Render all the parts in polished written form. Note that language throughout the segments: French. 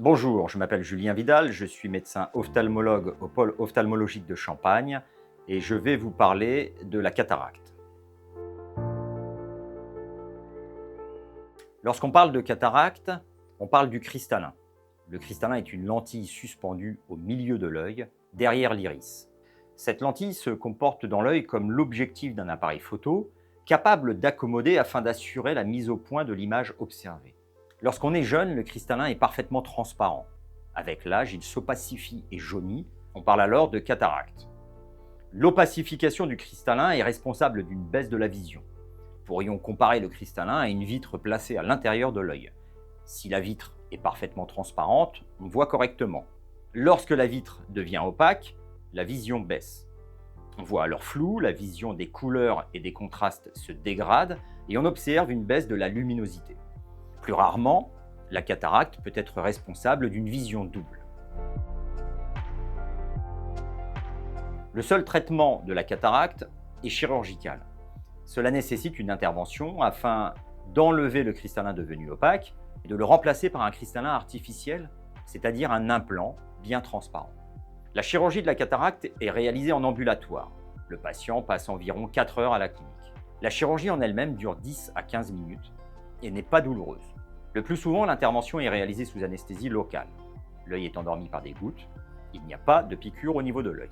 Bonjour, je m'appelle Julien Vidal, je suis médecin ophtalmologue au pôle ophtalmologique de Champagne et je vais vous parler de la cataracte. Lorsqu'on parle de cataracte, on parle du cristallin. Le cristallin est une lentille suspendue au milieu de l'œil, derrière l'iris. Cette lentille se comporte dans l'œil comme l'objectif d'un appareil photo, capable d'accommoder afin d'assurer la mise au point de l'image observée. Lorsqu'on est jeune, le cristallin est parfaitement transparent. Avec l'âge, il s'opacifie et jaunit. On parle alors de cataracte. L'opacification du cristallin est responsable d'une baisse de la vision. Pourrions comparer le cristallin à une vitre placée à l'intérieur de l'œil. Si la vitre est parfaitement transparente, on voit correctement. Lorsque la vitre devient opaque, la vision baisse. On voit alors flou, la vision des couleurs et des contrastes se dégrade et on observe une baisse de la luminosité. Plus rarement, la cataracte peut être responsable d'une vision double. Le seul traitement de la cataracte est chirurgical. Cela nécessite une intervention afin d'enlever le cristallin devenu opaque et de le remplacer par un cristallin artificiel, c'est-à-dire un implant bien transparent. La chirurgie de la cataracte est réalisée en ambulatoire. Le patient passe environ 4 heures à la clinique. La chirurgie en elle-même dure 10 à 15 minutes et n'est pas douloureuse. Le plus souvent, l'intervention est réalisée sous anesthésie locale. L'œil est endormi par des gouttes. Il n'y a pas de piqûre au niveau de l'œil.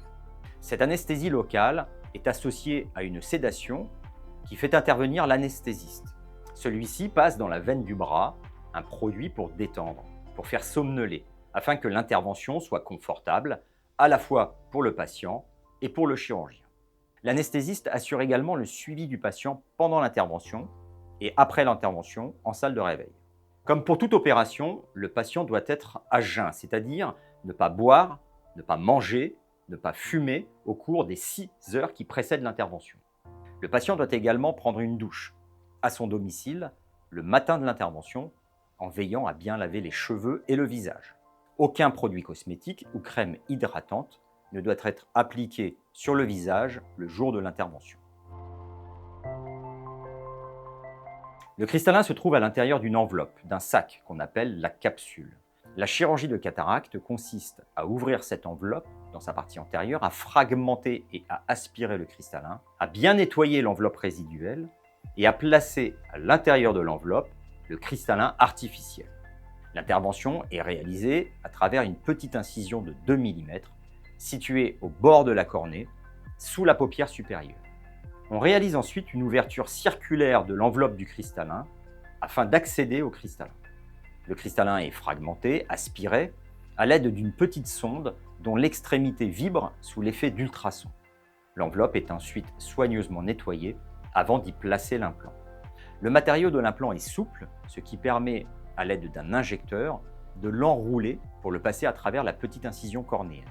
Cette anesthésie locale est associée à une sédation qui fait intervenir l'anesthésiste. Celui-ci passe dans la veine du bras un produit pour détendre, pour faire somnoler, afin que l'intervention soit confortable, à la fois pour le patient et pour le chirurgien. L'anesthésiste assure également le suivi du patient pendant l'intervention et après l'intervention en salle de réveil. Comme pour toute opération, le patient doit être à jeun, c'est-à-dire ne pas boire, ne pas manger, ne pas fumer au cours des 6 heures qui précèdent l'intervention. Le patient doit également prendre une douche à son domicile le matin de l'intervention en veillant à bien laver les cheveux et le visage. Aucun produit cosmétique ou crème hydratante ne doit être appliqué sur le visage le jour de l'intervention. Le cristallin se trouve à l'intérieur d'une enveloppe, d'un sac qu'on appelle la capsule. La chirurgie de cataracte consiste à ouvrir cette enveloppe dans sa partie antérieure, à fragmenter et à aspirer le cristallin, à bien nettoyer l'enveloppe résiduelle et à placer à l'intérieur de l'enveloppe le cristallin artificiel. L'intervention est réalisée à travers une petite incision de 2 mm située au bord de la cornée, sous la paupière supérieure. On réalise ensuite une ouverture circulaire de l'enveloppe du cristallin afin d'accéder au cristallin. Le cristallin est fragmenté, aspiré, à l'aide d'une petite sonde dont l'extrémité vibre sous l'effet d'ultrasons. L'enveloppe est ensuite soigneusement nettoyée avant d'y placer l'implant. Le matériau de l'implant est souple, ce qui permet, à l'aide d'un injecteur, de l'enrouler pour le passer à travers la petite incision cornéenne.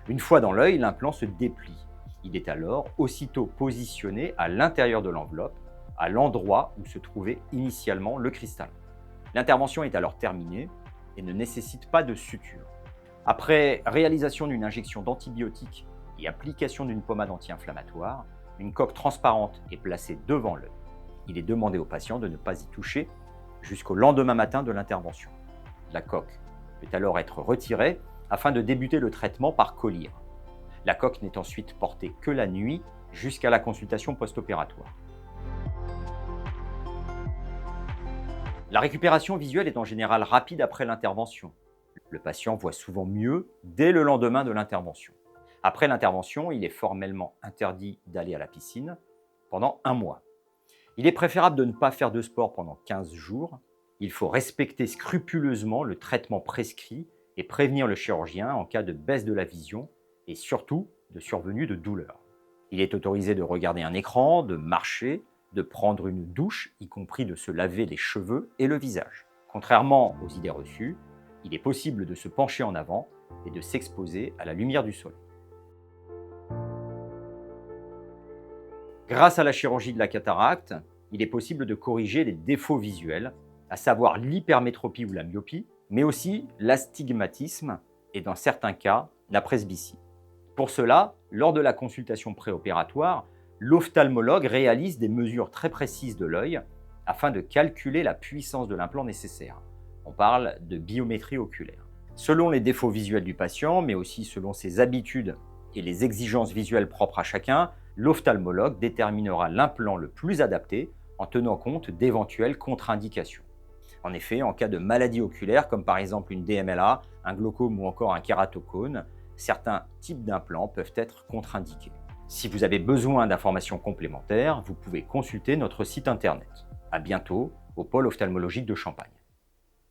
Une fois dans l'œil, l'implant se déplie. Il est alors aussitôt positionné à l'intérieur de l'enveloppe, à l'endroit où se trouvait initialement le cristallin. L'intervention est alors terminée et ne nécessite pas de suture. Après réalisation d'une injection d'antibiotiques et application d'une pommade anti-inflammatoire, une coque transparente est placée devant l'œil. Il est demandé au patient de ne pas y toucher jusqu'au lendemain matin de l'intervention. La coque peut alors être retirée afin de débuter le traitement par collyre. La coque n'est ensuite portée que la nuit jusqu'à la consultation post-opératoire. La récupération visuelle est en général rapide après l'intervention. Le patient voit souvent mieux dès le lendemain de l'intervention. Après l'intervention, il est formellement interdit d'aller à la piscine pendant 1 mois. Il est préférable de ne pas faire de sport pendant 15 jours. Il faut respecter scrupuleusement le traitement prescrit et prévenir le chirurgien en cas de baisse de la vision et surtout de survenue de douleurs. Il est autorisé de regarder un écran, de marcher, de prendre une douche, y compris de se laver les cheveux et le visage. Contrairement aux idées reçues, il est possible de se pencher en avant et de s'exposer à la lumière du soleil. Grâce à la chirurgie de la cataracte, il est possible de corriger les défauts visuels, à savoir l'hypermétropie ou la myopie, mais aussi l'astigmatisme et dans certains cas, la presbytie. Pour cela, lors de la consultation préopératoire, l'ophtalmologue réalise des mesures très précises de l'œil afin de calculer la puissance de l'implant nécessaire. On parle de biométrie oculaire. Selon les défauts visuels du patient, mais aussi selon ses habitudes et les exigences visuelles propres à chacun, l'ophtalmologue déterminera l'implant le plus adapté en tenant compte d'éventuelles contre-indications. En effet, en cas de maladie oculaire, comme par exemple une DMLA, un glaucome ou encore un kératocone, certains types d'implants peuvent être contre-indiqués. Si vous avez besoin d'informations complémentaires, vous pouvez consulter notre site internet. À bientôt au pôle ophtalmologique de Champagne.